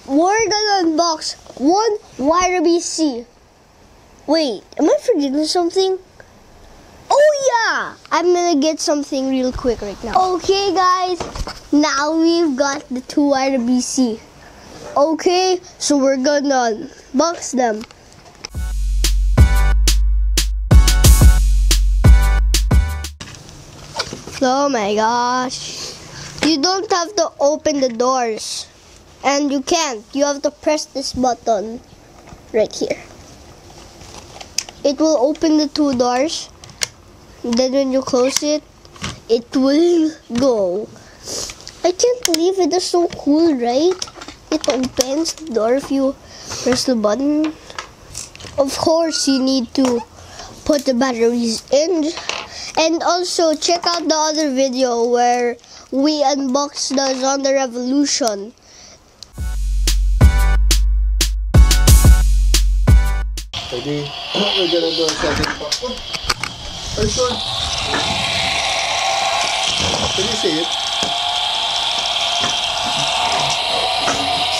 we're gonna unbox one Huayra BC. Wait, am I forgetting something? Oh yeah! I'm gonna get something real quick right now. Okay guys, now we've got the two Huayra BC. Okay, so we're gonna unbox them. Oh my gosh. You don't have to open the doors. And you can't. You have to press this button right here. It will open the two doors. Then when you close it, it will go. I can't believe it is so cool, right? It opens the door if you press the button. Of course, you need to put the batteries in. And also, check out the other video where we unboxed the Zonda Revolution. Ready? We're gonna do a second box. Oh, sure. Can you see it?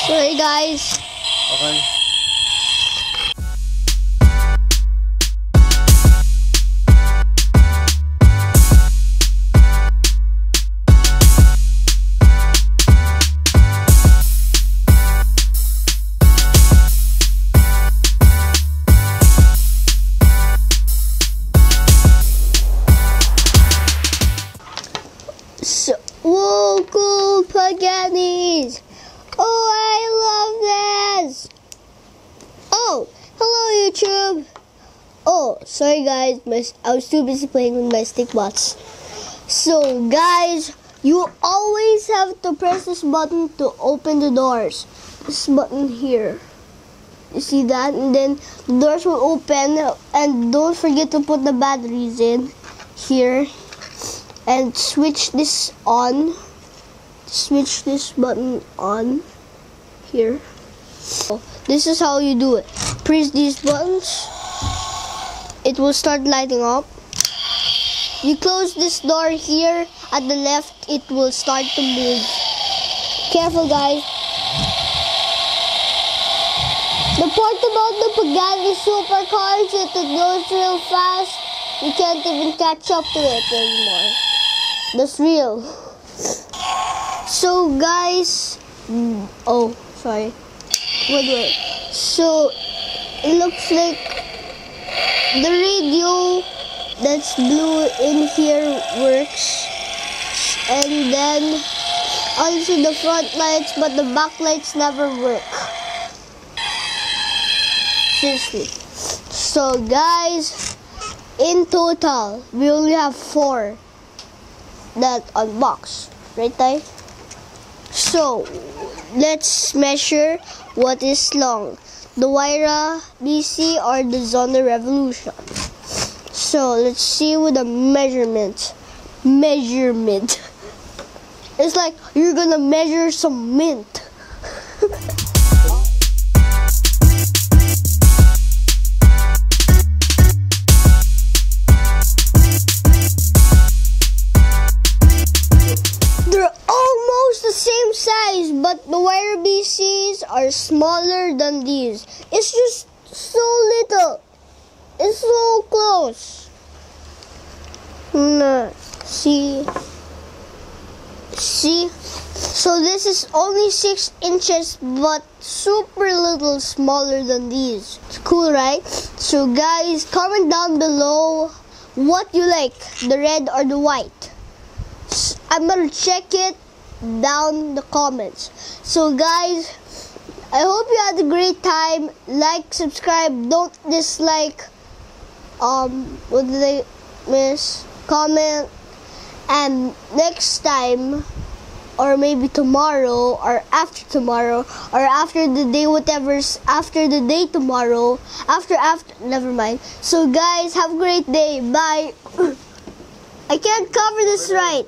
Sorry guys. Okay. So, whoa, cool Paganis! Oh, I love this! Oh, hello YouTube! Oh, sorry guys, I was too busy playing with my stick bots. So guys, you always have to press this button to open the doors. This button here. You see that? And then the doors will open, and don't forget to put the batteries in here. And switch this on. Switch this button on here. So, this is how you do it. Press these buttons. It will start lighting up. You close this door here at the left. It will start to move. Careful, guys. The part about the Pagani supercars is it goes real fast. You can't even catch up to it anymore. That's real. So guys, oh sorry, wait. So it looks like the radio that's blue in here works, and then also the front lights, but the back lights never work. Seriously. So guys, in total we only have 4 that unbox, right Tay? So let's measure what is long, the Huayra BC or the Zonda Revolution. So let's see with the measurement. It's like you're gonna measure some mint. Same size, but the Huayra BCs are smaller than these. It's just so little. It's so close. See? So this is only 6 inches, but super little smaller than these. It's cool, right? So guys, comment down below what you like, the red or the white. I'm gonna check it down the comments. So guys, I hope you had a great time. Like, subscribe, don't dislike. What did I miss? Comment. And next time, or maybe tomorrow, or after tomorrow, or after the day, whatever's after the day tomorrow, after never mind. So guys, have a great day. Bye. I can't cover this right.